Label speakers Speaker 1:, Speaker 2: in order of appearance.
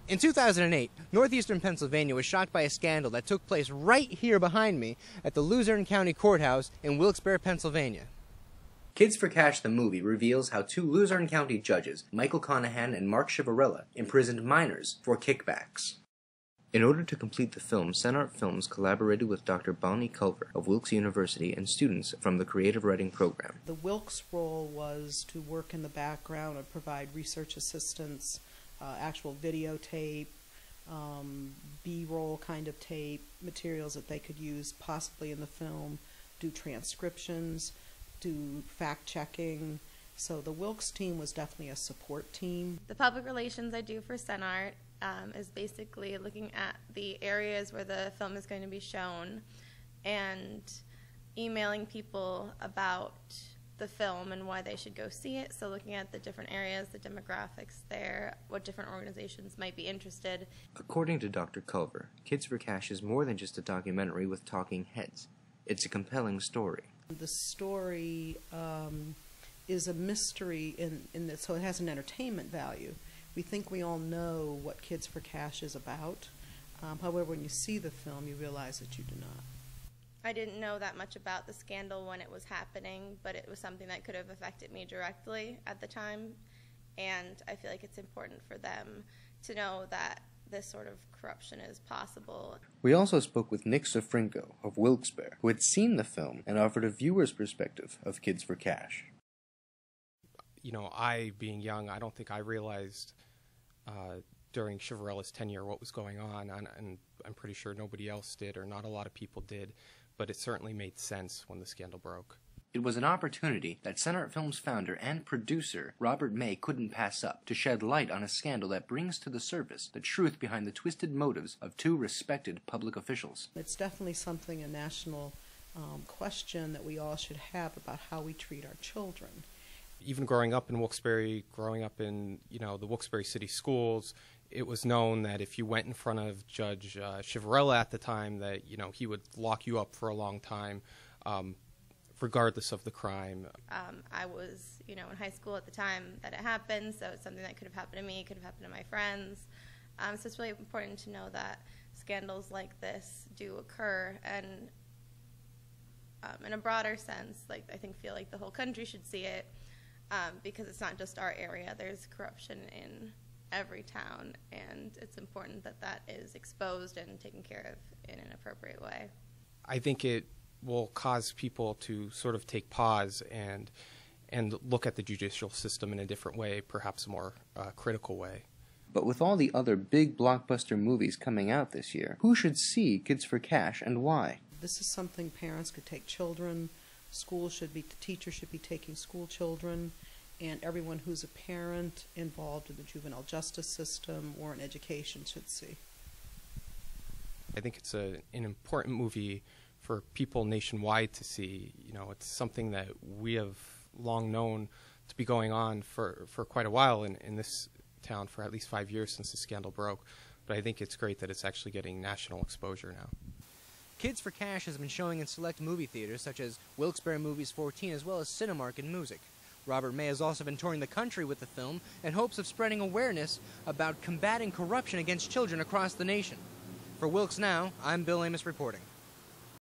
Speaker 1: In 2008, northeastern Pennsylvania was shocked by a scandal that took place right here behind me at the Luzerne County Courthouse in Wilkes-Barre, Pennsylvania. Kids for Cash the movie reveals how two Luzerne County judges, Michael Conahan and Mark Chivarella, imprisoned minors for kickbacks. In order to complete the film, CenArt Films collaborated with Dr. Bonnie Culver of Wilkes University and students from the Creative Writing Program.
Speaker 2: The Wilkes role was to work in the background and provide research assistance, actual videotape, B-roll kind of tape, materials that they could use possibly in the film, do transcriptions, do fact-checking. So the Wilkes team was definitely a support team.
Speaker 3: The public relations I do for CenArt is basically looking at the areas where the film is going to be shown and emailing people about the film and why they should go see it. So looking at the different areas, the demographics there, what different organizations might be interested.
Speaker 1: According to Dr. Culver, Kids for Cash is more than just a documentary with talking heads. It's a compelling story.
Speaker 2: The story is a mystery in that, so it has an entertainment value. We think we all know what Kids for Cash is about. However, when you see the film, you realize that you do not.
Speaker 3: I didn't know that much about the scandal when it was happening, but it was something that could have affected me directly at the time, and I feel like it's important for them to know that this sort of corruption is possible.
Speaker 1: We also spoke with Nick Sofrinko of Wilkes-Barre, who had seen the film and offered a viewer's perspective of Kids for Cash.
Speaker 4: You know, I, being young, I don't think I realized during Chivarella's tenure what was going on, and I'm pretty sure nobody else did, or not a lot of people did, but it certainly made sense when the scandal broke.
Speaker 1: It was an opportunity that CenArt Films founder and producer Robert May couldn't pass up to shed light on a scandal that brings to the surface the truth behind the twisted motives of two respected public officials.
Speaker 2: It's definitely something, a national question that we all should have about how we treat our children.
Speaker 4: Even growing up in Wilkes-Barre, growing up in, you know, the Wilkes-Barre City Schools, it was known that if you went in front of Judge Chivarella at the time, that, you know, he would lock you up for a long time, regardless of the crime.
Speaker 3: I was, you know, in high school at the time that it happened, so it's something that could have happened to me, could have happened to my friends. So it's really important to know that scandals like this do occur, and in a broader sense, like, I feel like the whole country should see it, because it's not just our area. There's corruption in every town, and it's important that that is exposed and taken care of in an appropriate way.
Speaker 4: I think it will cause people to sort of take pause and look at the judicial system in a different way, perhaps a more critical way.
Speaker 1: But with all the other big blockbuster movies coming out this year, who should see Kids for Cash and why?
Speaker 2: This is something parents could take children, teachers should be taking school children, and everyone who's a parent involved in the juvenile justice system or in education should see.
Speaker 4: I think it's an important movie for people nationwide to see. You know, it's something that we have long known to be going on for quite a while in this town, for at least 5 years since the scandal broke. But I think it's great that it's actually getting national exposure now. Kids for Cash has been showing in select movie theaters such as Wilkes-Barre Movies 14 as well as Cinemark and Music. Robert May has also been touring the country with the film in hopes of spreading awareness about combating corruption against children across the nation. For Wilkes Now, I'm Bill Amos reporting.